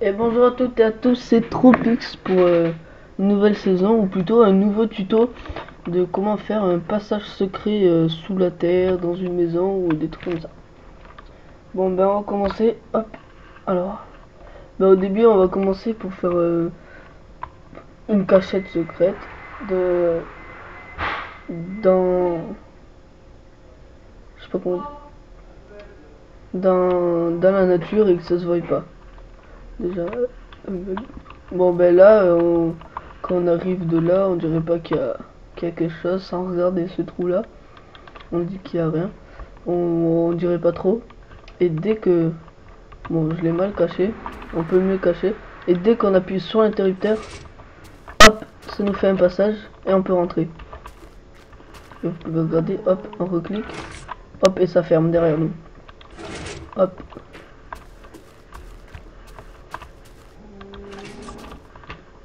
Et bonjour à toutes et à tous, c'est Tropix pour une nouvelle saison, ou plutôt un nouveau tuto de comment faire un passage secret sous la terre, dans une maison, ou des trucs comme ça. Bon ben on va commencer, hop, alors, ben, au début on va commencer pour faire une cachette secrète de dans, je sais pas comment, dans la nature et que ça se voit pas. Déjà, bon ben là, quand on arrive de là, on dirait pas qu'il y a quelque chose sans regarder ce trou là. On dit qu'il y a rien. On dirait pas trop. Et dès que, bon, je l'ai mal caché, on peut mieux cacher. Et dès qu'on appuie sur l'interrupteur, hop, ça nous fait un passage et on peut rentrer. Et vous pouvez regarder, hop, on reclique, hop, et ça ferme derrière nous. Hop.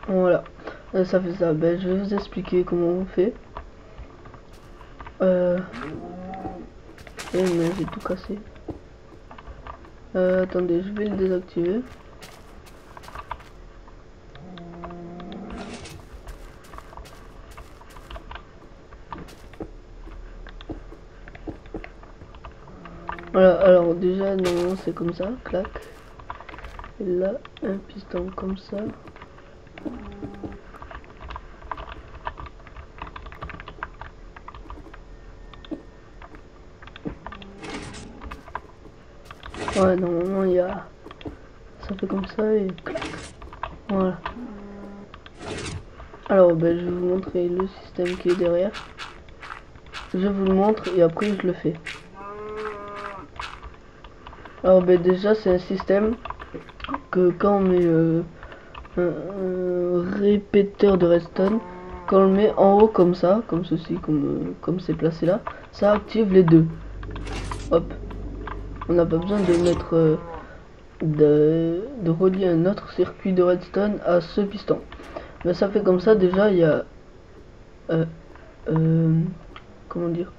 Voilà, ça fait ça. Ben, je vais vous expliquer comment on fait. Mais j'ai tout cassé. Attendez, je vais le désactiver. Voilà, alors déjà, normalement c'est comme ça, clac. Et là, un piston comme ça. Ouais, normalement il y a... Ça fait comme ça et clac. Voilà. Alors, ben, je vais vous montrer le système qui est derrière. Je vous le montre et après je le fais. Alors, ben, déjà, c'est un système que quand on met un répéteur de redstone, quand on le met en haut comme ça, comme ceci, comme c'est placé là, ça active les deux. Hop. On n'a pas besoin de mettre de relier un autre circuit de redstone à ce piston. Mais ça fait comme ça. Déjà il y a comment dire,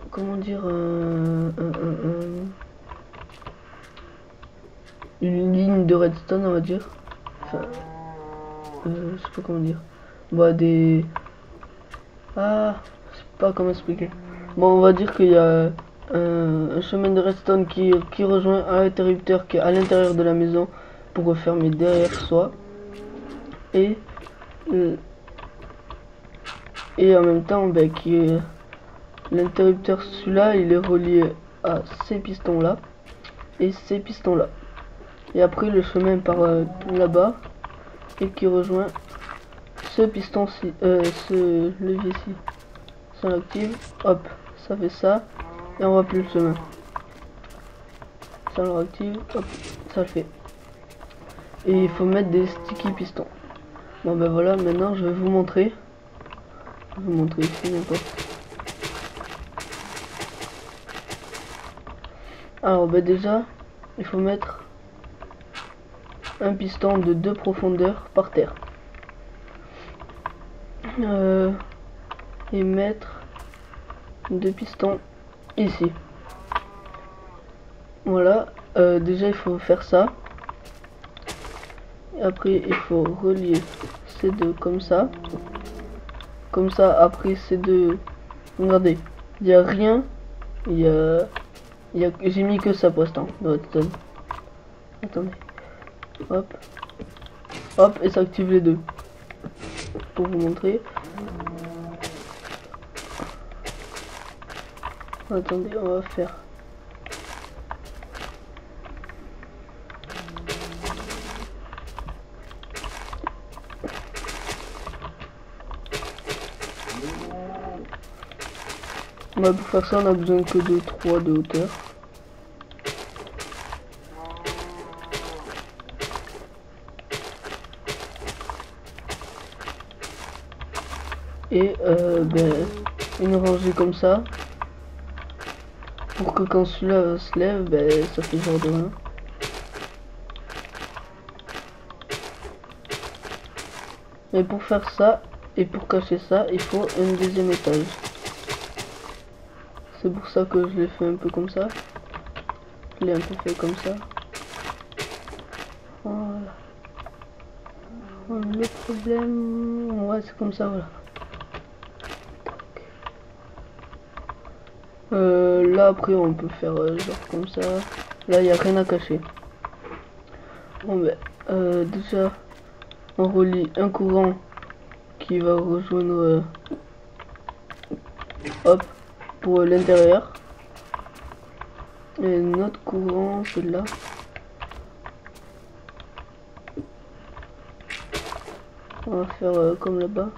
comment dire, une ligne de redstone, on va dire. Enfin, je sais pas comment dire. Bah des, je sais pas comment expliquer. Bon, on va dire qu'il y a un chemin de redstone qui rejoint un interrupteur qui est à l'intérieur de la maison pour refermer derrière soi. Et en même temps, ben, l'interrupteur, celui-là, il est relié à ces pistons là et ces pistons là. Et après le chemin par là-bas et qui rejoint ce piston-ci, ce levier-ci. Ça l'active, hop, ça fait ça et on voit plus le chemin. Ça le réactive, hop, ça le fait. Et il faut mettre des sticky pistons. Bon ben voilà, maintenant je vais vous montrer. Je vais vous montrer ici n'importe. Alors ben déjà, il faut mettre un piston de 2 profondeurs par terre. Et mettre 2 pistons ici. Voilà, déjà il faut faire ça. Et après il faut relier ces deux comme ça. Comme ça, après ces deux. Regardez, il n'y a rien. J'ai mis que ça pour l'instant dans redstone. Attendez. Hop. Hop, et ça active les deux. Pour vous montrer. Attendez, on va faire. Pour faire ça, on a besoin que de 3 de hauteur. Et ben, une rangée comme ça. Pour que quand celui-là se lève, ben, ça fait genre de rien. Mais pour faire ça, et pour cacher ça, il faut un deuxième étage. C'est pour ça que je l'ai fait un peu comme ça. Je l'ai un peu fait comme ça. Voilà. Le problème, ouais, c'est comme ça, voilà. Là après on peut faire genre comme ça. Là il n'y a rien à cacher. Bon ben déjà on relie un courant qui va rejoindre hop pour l'intérieur. Et notre courant c'est là. On va faire comme là-bas.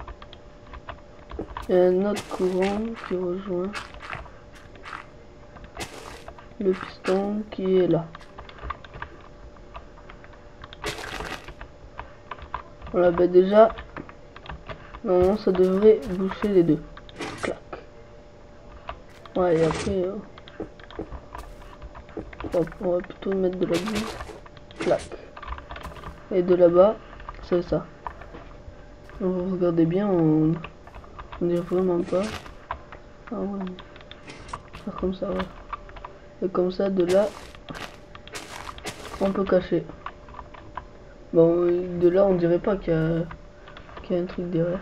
Et un autre courant qui rejoint le piston qui est là. Voilà, bah déjà, normalement ça devrait boucher les deux. Clac. Ouais, et après, on va plutôt mettre de la boue. Clac. Et de là-bas, c'est ça. Donc, vous regardez bien, on dirait vraiment pas. Ah ouais. Faire comme ça, ouais. Et comme ça, de là, on peut cacher. Bon, de là, on dirait pas qu'il y a un truc derrière.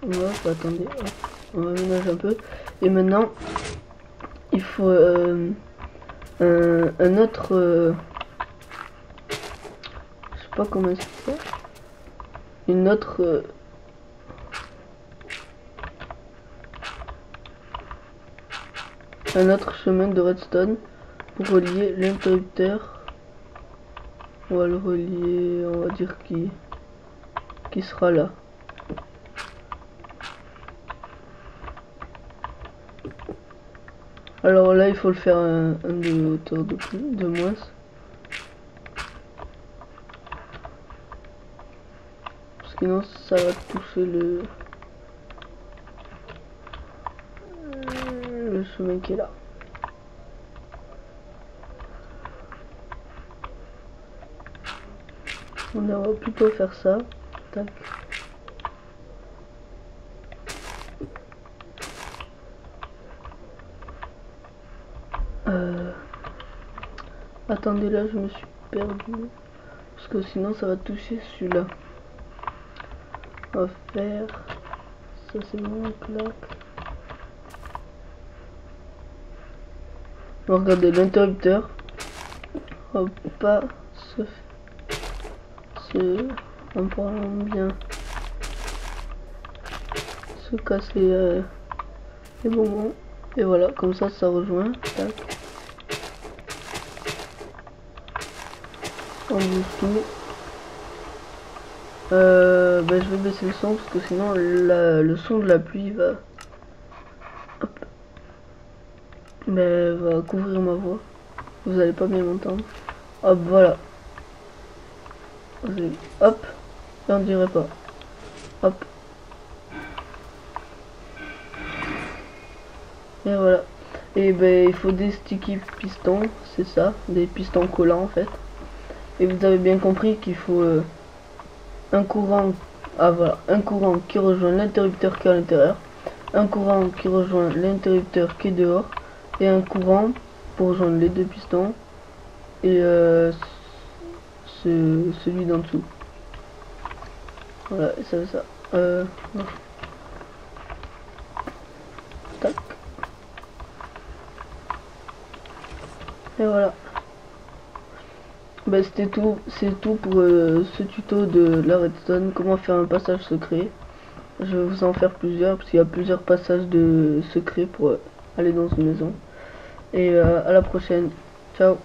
Hop, attendez, hop. On va ménager un peu. Et maintenant, il faut un autre... je sais pas comment c'est ça. Une autre... un autre chemin de redstone pour relier l'interrupteur. On va le relier, on va dire qui sera là. Alors là il faut le faire un de hauteur de moins. Parce que sinon ça va toucher le chemin qui est là. On va plutôt faire ça. Tac. Attendez, là je me suis perdu. Parce que sinon ça va toucher celui-là. On va faire... ça c'est bon, clac. On va regarder l'interrupteur. On va pas en parlant bien se casser les bonbons. Et voilà, comme ça rejoint. Tac. On bouge tout. Je vais baisser le son parce que sinon le son de la pluie va... hop, va couvrir ma voix. Vous allez pas bien m'entendre. Hop, voilà. Hop. Et on dirait pas. Hop. Et voilà. Et il faut des sticky pistons, c'est ça, des pistons collants en fait. Et vous avez bien compris qu'il faut un courant, voilà, un courant qui rejoint l'interrupteur qui est à l'intérieur, un courant qui rejoint l'interrupteur qui est dehors, et un courant pour rejoindre les deux pistons et celui d'en dessous. Voilà, et ça fait ça. Non. Tac. Et voilà. C'était tout, c'est tout pour ce tuto de la redstone, comment faire un passage secret. Je vais vous en faire plusieurs parce qu'il y a plusieurs passages de secret pour aller dans une maison. Et à la prochaine. Ciao.